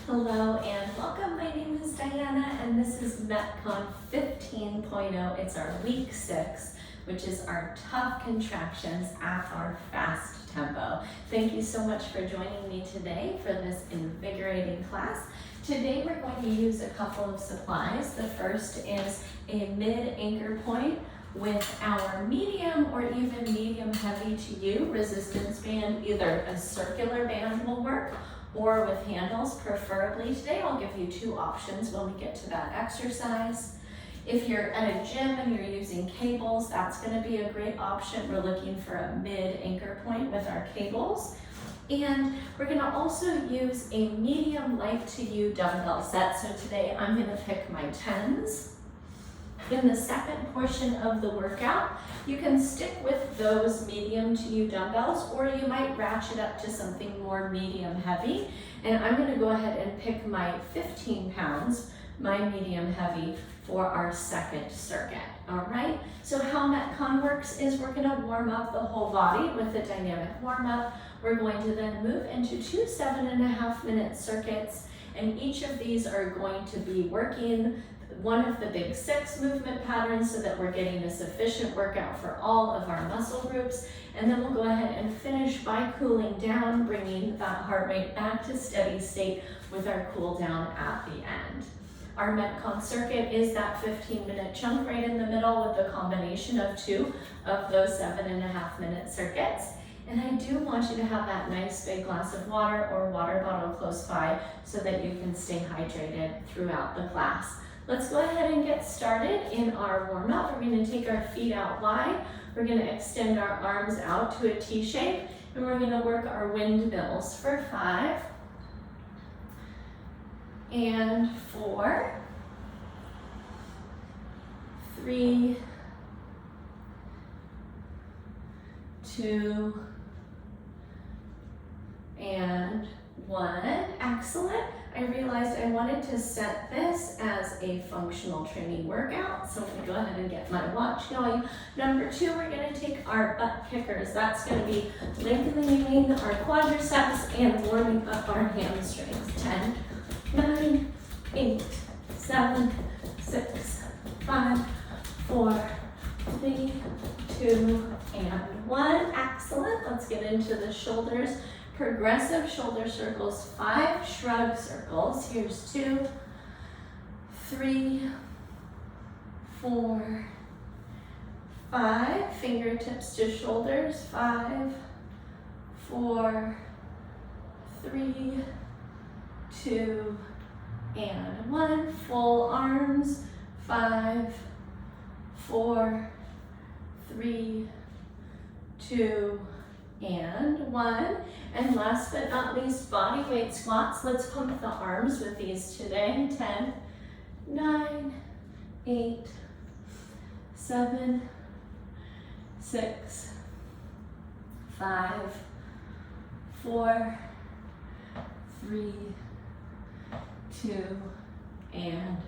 Hello and welcome. My name is Diana and this is MetCon 15.0. It's our week 6, which is our tough contractions at our fast tempo. Thank you so much for joining me today for this invigorating class. Today we're going to use a couple of supplies. The first is a mid-anchor point with our medium or even medium heavy to you resistance band. Either a circular band will work or with handles, preferably. Today I'll give you two options when we get to that exercise. If you're at a gym and you're using cables, that's going to be a great option. We're looking for a mid-anchor point with our cables. And we're going to also use a medium light to you dumbbell set. So today I'm going to pick my 10s. In the second portion of the workout, you can stick with those medium to you dumbbells, or you might ratchet up to something more medium heavy. And I'm going to go ahead and pick my 15 pounds, my medium heavy, for our second circuit. All right, so how MetCon works is we're going to warm up the whole body with a dynamic warm up. We're going to then move into 2 7.5-minute circuits, and each of these are going to be working one of the big 6 movement patterns so that we're getting a sufficient workout for all of our muscle groups. And then we'll go ahead and finish by cooling down, bringing that heart rate back to steady state with our cool down at the end. Our MetCon circuit is that 15-minute chunk right in the middle with a combination of 2 of those 7.5-minute circuits. And I do want you to have that nice big glass of water or water bottle close by so that you can stay hydrated throughout the class. Let's go ahead and get started in our warm-up. We're going to take our feet out wide. We're going to extend our arms out to a T shape, and we're going to work our windmills for 5 and 4, 3, 2, and 1. Excellent. I realized I wanted to set this as a functional training workout, so I'm going to go ahead and get my watch going. Number 2, we're going to take our butt kickers. That's going to be lengthening our quadriceps and warming up our hamstrings. 10, 9, 8, 7, 6, 5, 4, 3, 2, and 1. Excellent. Let's get into the shoulders. Progressive shoulder circles, 5 shrug circles. Here's 2, 3, 4, 5. Fingertips to shoulders, 5, 4, 3, 2, and 1. Full arms, 5, 4, 3, 2, and 1. And last but not least, body weight squats. Let's pump the arms with these today. 10, 9, 8, 7, 6, 5, 4, 3, 2, and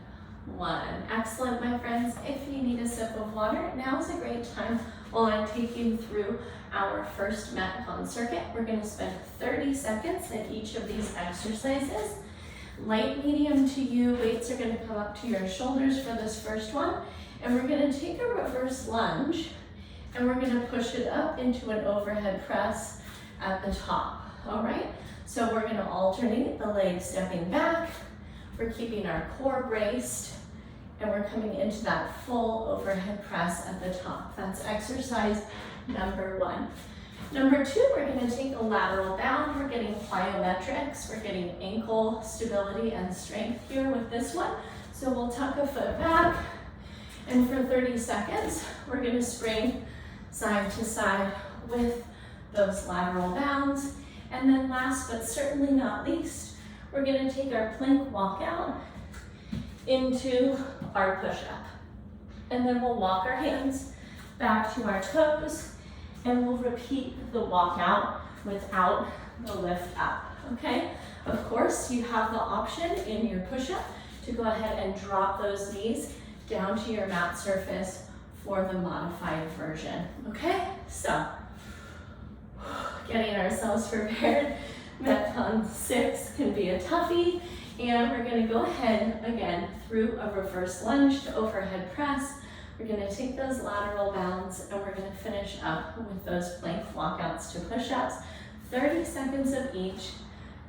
1. Excellent, my friends. If you need a sip of water, now is a great time while I'm taking you through our first MetCon circuit. We're going to spend 30 seconds at each of these exercises. Light, medium to you weights are going to come up to your shoulders for this first one. And we're going to take a reverse lunge and we're going to push it up into an overhead press at the top. All right, so we're going to alternate the legs stepping back. We're keeping our core braced, and we're coming into that full overhead press at the top. That's exercise number 1. Number 2, we're going to take a lateral bound. We're getting plyometrics. We're getting ankle stability and strength here with this one. So we'll tuck a foot back, and for 30 seconds, we're going to spring side to side with those lateral bounds. And then last but certainly not least, we're going to take our plank walkout into our push-up. And then we'll walk our hands back to our toes, and we'll repeat the walkout without the lift up, okay? Of course, you have the option in your push-up to go ahead and drop those knees down to your mat surface for the modified version, okay? So, getting ourselves prepared. MetCon 6 can be a toughie, And we're gonna go ahead again through a reverse lunge to overhead press. We're gonna take those lateral bounds and we're gonna finish up with those plank walkouts to push-ups. 30 seconds of each,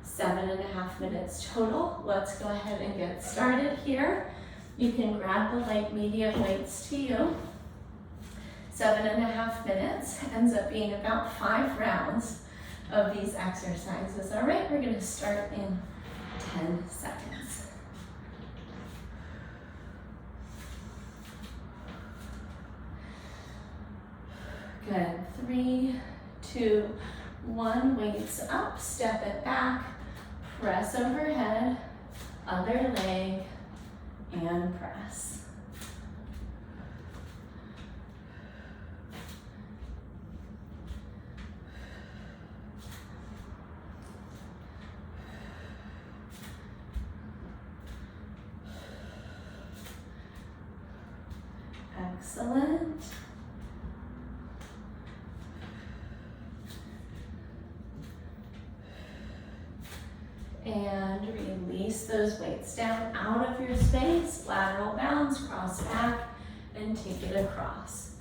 7.5 minutes total. Let's go ahead and get started here. You can grab the light medium weights to you. 7.5 minutes ends up being about 5 rounds of these exercises. All right, we're gonna start in 10 seconds. Good, 3, 2, 1, weights up, step it back, press overhead, other leg, and press. Excellent. And release those weights down out of your space, lateral bounds, cross back, and take it across.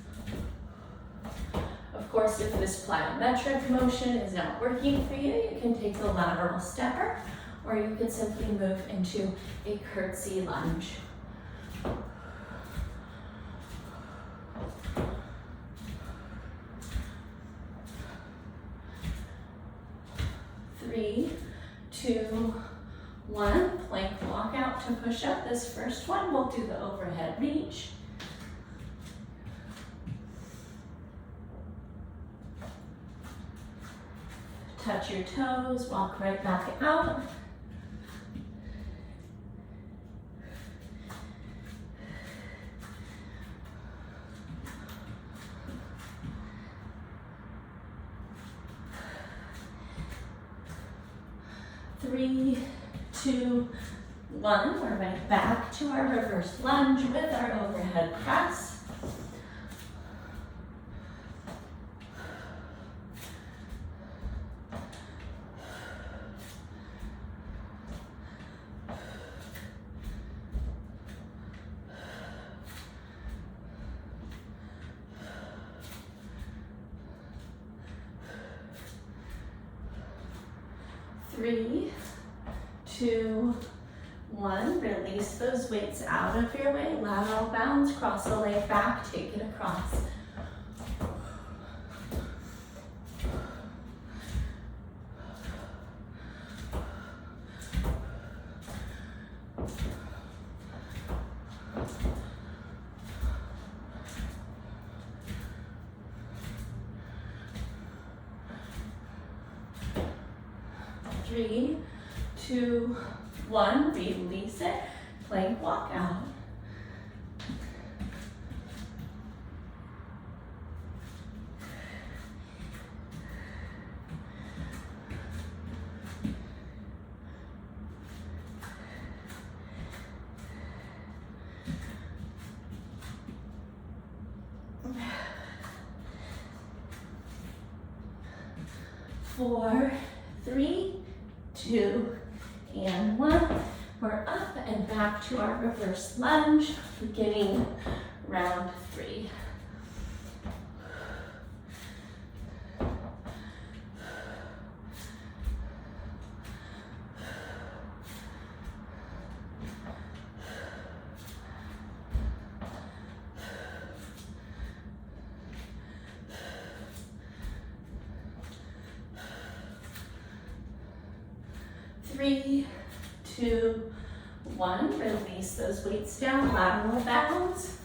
Of course, if this plyometric motion is not working for you, you can take the lateral stepper, or you could simply move into a curtsy lunge. 3, 2, 1, plank walkout to push up. This first one, we'll do the overhead reach. Touch your toes, walk right back out. Three, 2, 1, we're right back to our reverse lunge with our overhead press. Three, 2, 1, release those weights out of your way, lateral bounds, cross the leg back, take it across. Three, 2, 1, release it, plank walk out. Four, 3, 2, and 1. We're up and back to our reverse lunge, beginning round 3. Three, 2, 1, release those weights down, lateral bounds.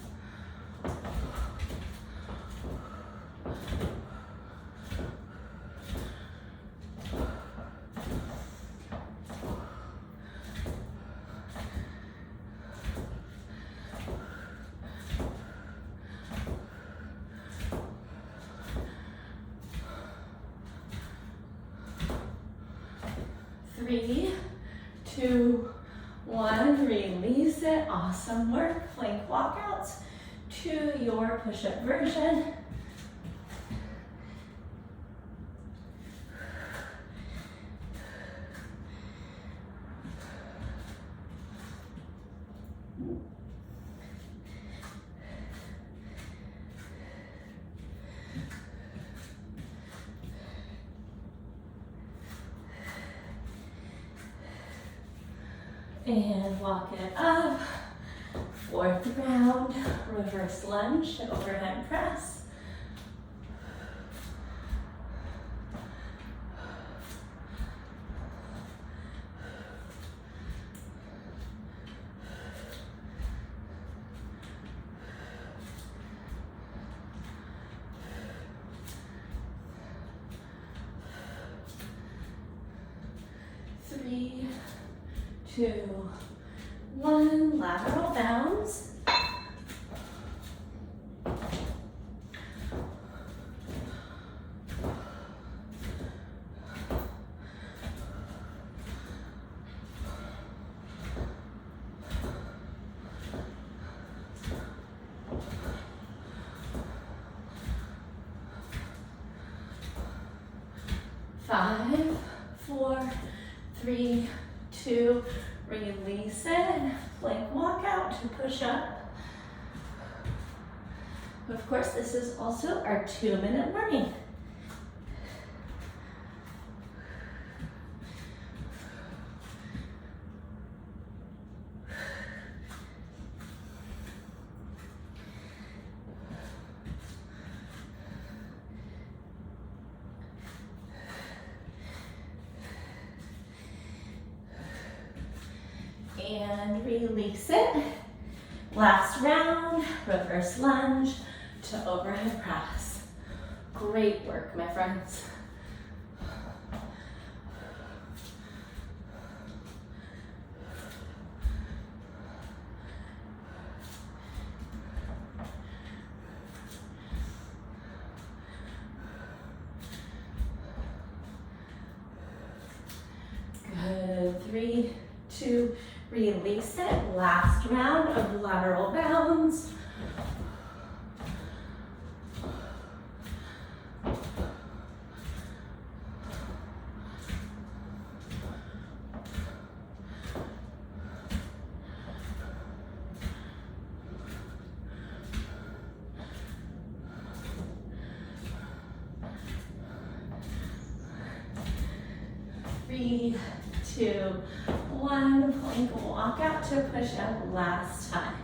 Three, 2, 1, release it. Awesome work. Plank walkouts to your push-up version. And walk it up. Fourth round, reverse lunge to overhead press. Three, 2, 1, lateral bounds. Five, 4, 3, 2, release it, plank walk out to push up. Of course, this is also our 2-minute warming. And release it. Last round, reverse lunge to overhead press. Great work, my friends. Good, 3, 2, release it. Last round of lateral bounds. Three, 2, 1, plank walk out to push up last time.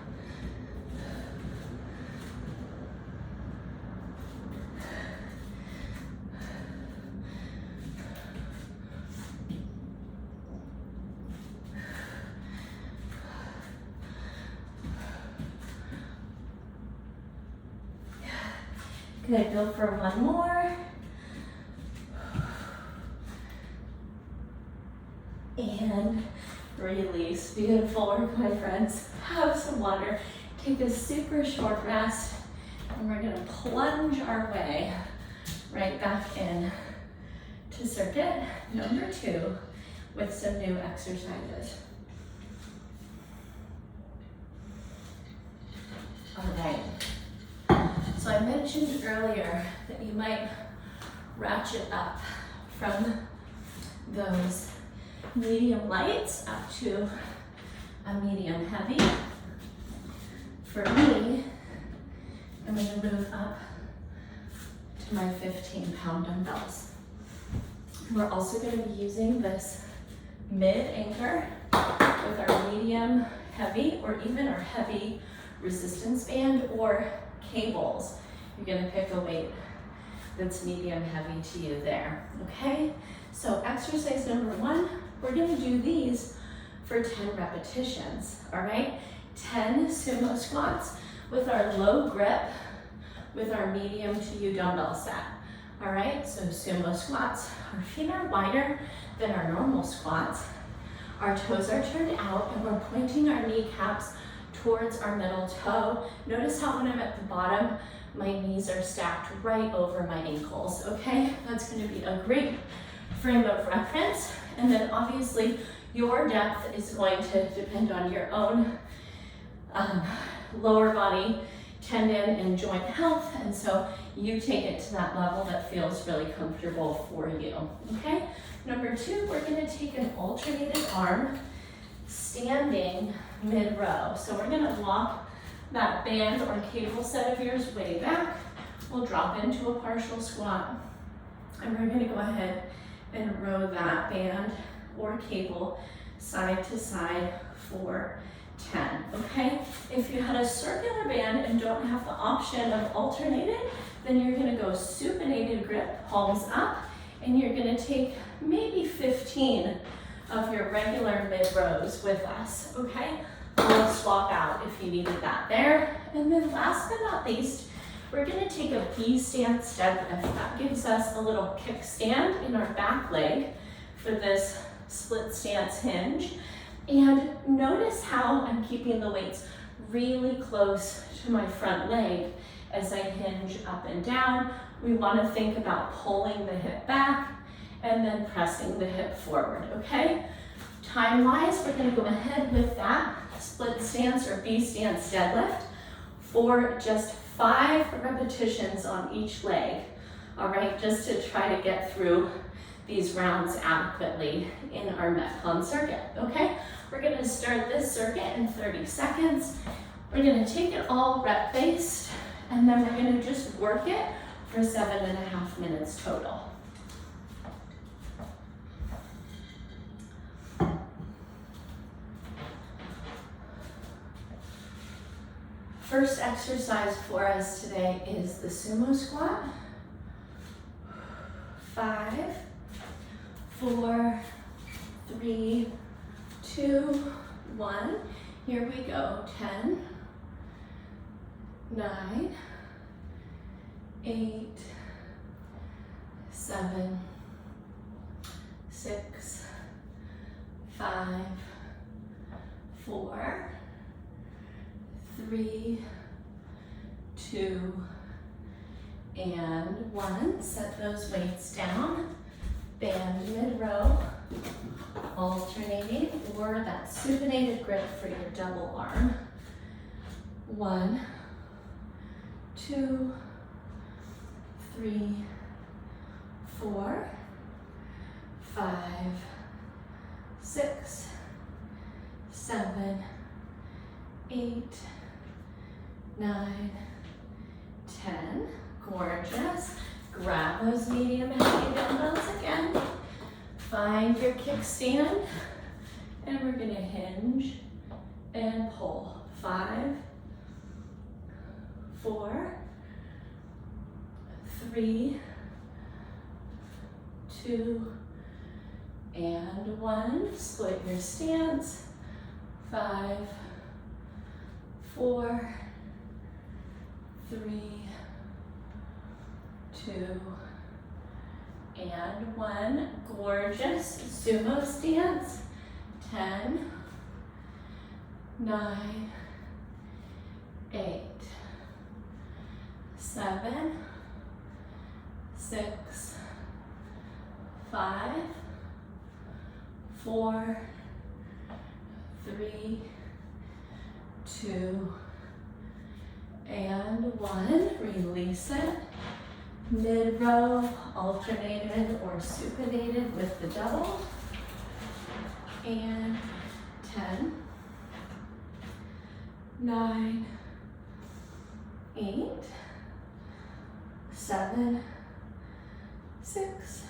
Good, go for one more. And release. Beautiful work, my friends. Have some water. Take a super short rest. And we're gonna plunge our way right back in to circuit number 2 with some new exercises. All right. So I mentioned earlier that you might ratchet up from those medium lights up to a medium heavy. For me, I'm going to move up to my 15-pound dumbbells. We're also going to be using this mid anchor with our medium heavy or even our heavy resistance band or cables. You're going to pick a weight that's medium heavy to you there, okay? So exercise number 1, we're gonna do these for 10 repetitions, all right? 10 sumo squats with our low grip with our medium to you dumbbell set, all right? So sumo squats, our feet are wider than our normal squats. Our toes are turned out and we're pointing our kneecaps towards our middle toe. Notice how when I'm at the bottom, my knees are stacked right over my ankles, okay? That's gonna be a great frame of reference. And then obviously your depth is going to depend on your own lower body tendon and joint health. And so you take it to that level that feels really comfortable for you, okay? Number 2, we're gonna take an alternated arm standing mid-row. So we're gonna walk that band or cable set of yours way back. We'll drop into a partial squat. And we're gonna go ahead and row that band or cable side to side for 10, okay? If you had a circular band and don't have the option of alternated, then you're gonna go supinated grip, palms up, and you're gonna take maybe 15 of your regular mid rows with us, okay? We'll swap out if you needed that there. And then last but not least, we're gonna take a B stance deadlift. That gives us a little kickstand in our back leg for this split stance hinge. And notice how I'm keeping the weights really close to my front leg as I hinge up and down. We wanna think about pulling the hip back and then pressing the hip forward, okay? Time-wise, we're gonna go ahead with that split stance or B stance deadlift for just 5 repetitions on each leg, all right? Just to try to get through these rounds adequately in our MetCon circuit, okay? We're gonna start this circuit in 30 seconds. We're gonna take it all rep-based, and then we're gonna just work it for 7.5 minutes total. First exercise for us today is the sumo squat. 5, 4, 3, 2, 1. Here we go. 10, 9, 8, 7, 6, 5, 4, 3, 2, and 1. Set those weights down. Band mid-row, alternating, or that supinated grip for your double arm. 1, 2, 3, 4, 5, 6, 7, 8, 9, 10. Gorgeous. Grab those medium and heavy dumbbells again. Find your kickstand, and we're gonna hinge and pull. 5, 4, 3, 2, and 1. Split your stance. 5, 4, 3, 2, and 1. Gorgeous. Sumo stance. 10, 9, 8, 7, 6, 5, 4, 3, 2, and 1. Release it. Mid-row, alternated or supinated with the double. And 10, 9, 8, 7, 6,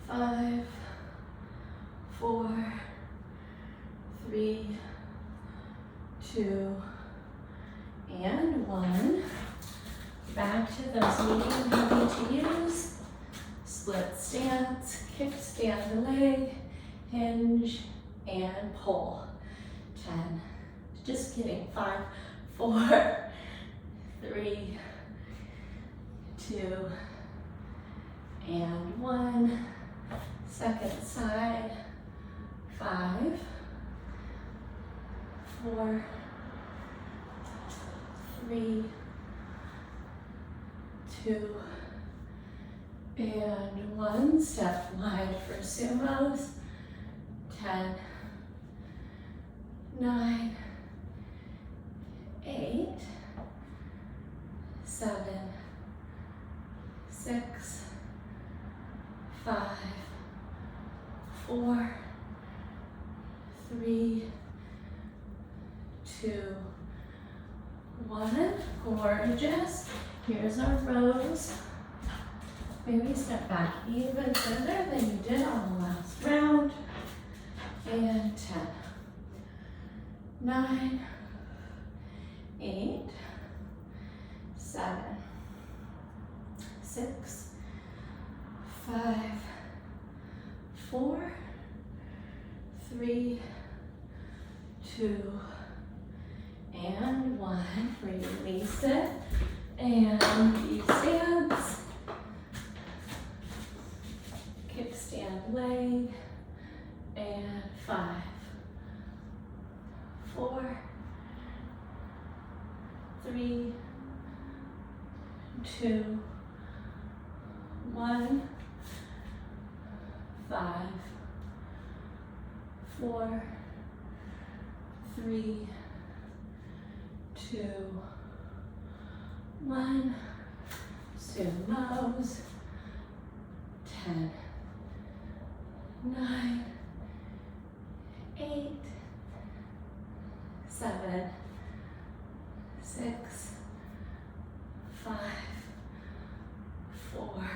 5, 4, 3, 2, and 1. Back to those medium heavy to use. Split stance, kickstand the leg, hinge, and pull. 10. Just kidding. 5, 4, 3, 2, and 1. Second side. 5, 4, 3, 2, and 1. Step wide for sumos. 10, 9, 8, 7, 6, 5, 4, 3, 2, 1. Gorgeous. Here's our rows. Maybe step back even further than you did on the last round. and 10, 9, 8, 7, 6, 5, 4, 3, 2, and 1. Release it, and V-stance. Kickstand leg, and 5, 4, 3, 2, 1, 5, 4, 3, 2, 1, sumos, 10, 9, 8, 7, 6, 5, 4,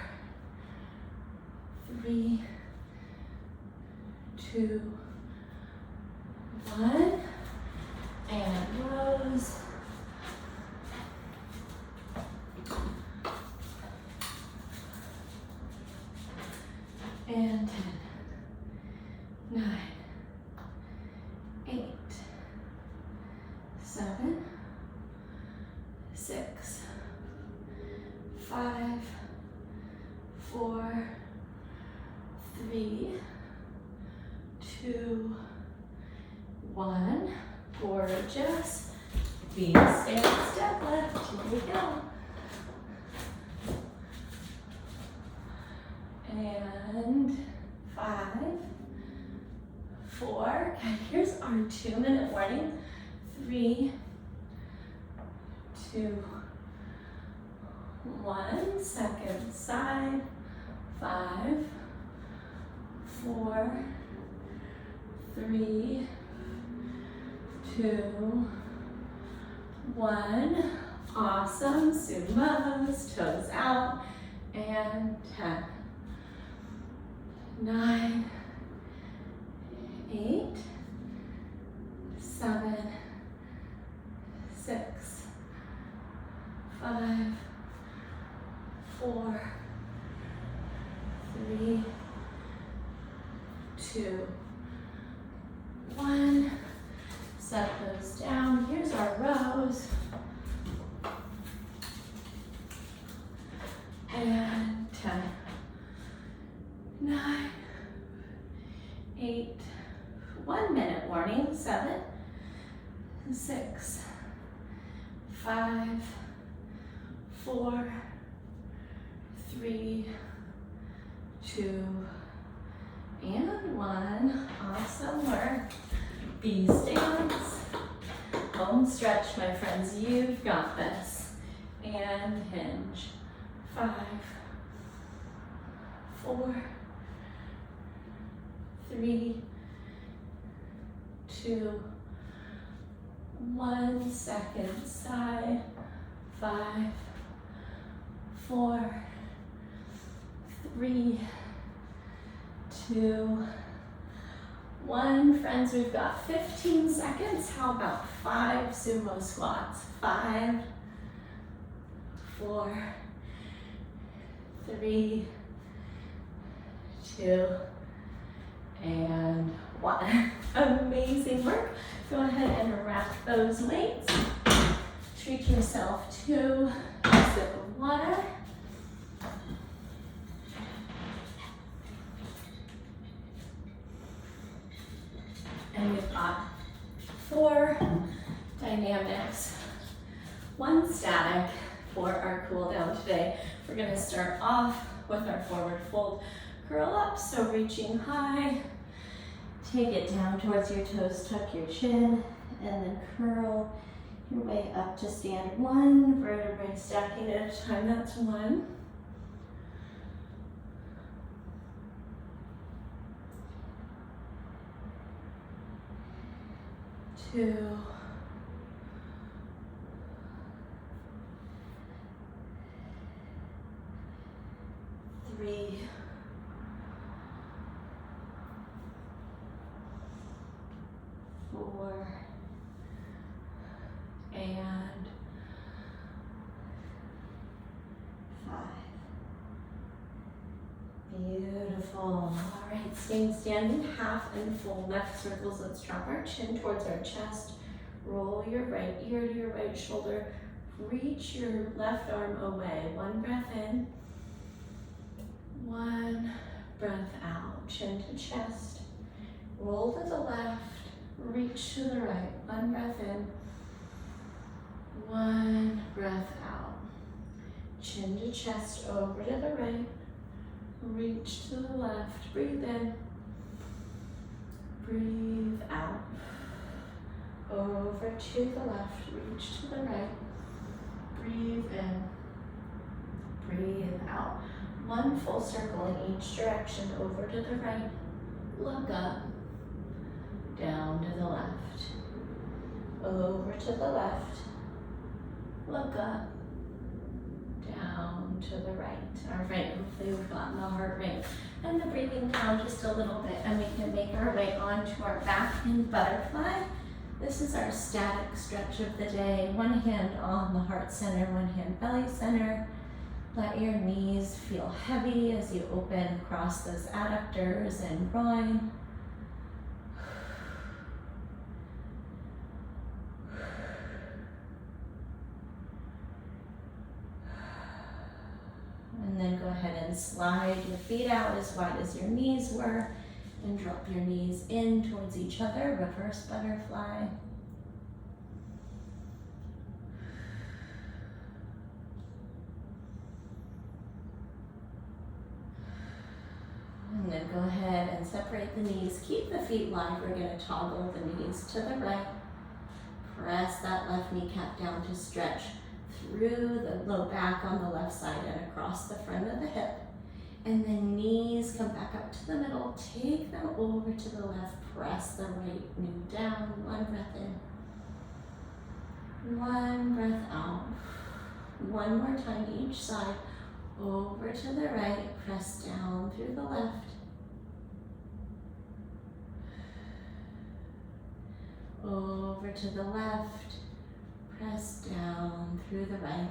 3, 2, 1, and rows. And 10, 9, 8, 7, 6, 5, 4, 3, 2, 1. Gorgeous. V-stance deadlift. Here we go. And 5, 4. Okay, here's our 2-minute warning. 3, 2, 1. Second side. 5, 4, 3, 2, 1. Awesome. Sumos. Toes out. And 10, 9, 8, 7, 6, 5, 4, 3, 2, 1. Set those down. Here's our rows. And 10, 9, 8, 1-minute warning. 7, 6, 5, 4, 3, 2, and 1. Awesome work. V-stance. Home stretch, my friends. You've got this. And hinge. 5, 4, 3, 2, 1. Second side. 5, 4, 3, 2, 1. Friends, we've got 15 seconds. How about 5 sumo squats? 5, 4, 3, 2, and 1. Amazing work. Go ahead and wrap those weights. Treat yourself to a sip of water. And we've got 4 dynamics, 1 static for our cool down today. We're going to start off with our forward fold curl up. So reaching high, take it down towards your toes, tuck your chin, and then curl your way up to stand. 1 vertebrae stacking at a time. That's 1. 2, 3, 4, and 5. Beautiful. All right, staying standing, half and full neck circles. Let's drop our chin towards our chest. Roll your right ear to your right shoulder. Reach your left arm away. 1 breath in. 1 breath out. Chin to chest. Roll to the left. Reach to the right. 1 breath in. 1 breath out. Chin to chest, over to the right. Reach to the left. Breathe in. Breathe out. Over to the left. Reach to the right. Breathe in. Breathe out. 1 full circle in each direction. Over to the right. Look up. Down to the left. Over to the left. Look up. Down to the right. All right, hopefully we've gotten the heart rate and the breathing down just a little bit, and we can make our way onto our back in butterfly. This is our static stretch of the day. 1 hand on the heart center, 1 hand belly center. Let your knees feel heavy as you open across those adductors and groin. And then go ahead and slide your feet out as wide as your knees were, and drop your knees in towards each other, reverse butterfly. And then go ahead and separate the knees. Keep the feet wide. We're going to toggle the knees to the right. Press that left kneecap down to stretch through the low back on the left side and across the front of the hip. And then knees come back up to the middle. Take them over to the left. Press the right knee down. 1 breath in. 1 breath out. 1 more time each side. Over to the right. Press down through the left. Over to the left. Press down through the right.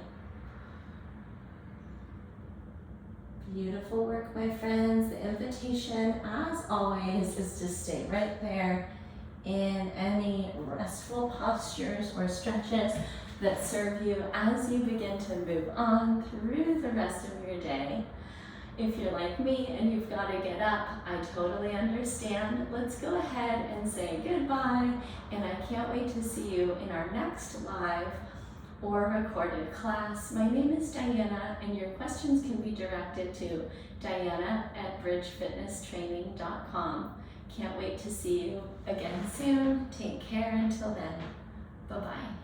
Beautiful work, my friends. The invitation, as always, is to stay right there in any restful postures or stretches that serve you as you begin to move on through the rest of your day. If you're like me and you've got to get up, I totally understand. Let's go ahead and say goodbye, and I can't wait to see you in our next live or recorded class. My name is Diana, and your questions can be directed to diana@bridgefitnesstraining.com. Can't wait to see you again soon. Take care until then. Bye-bye.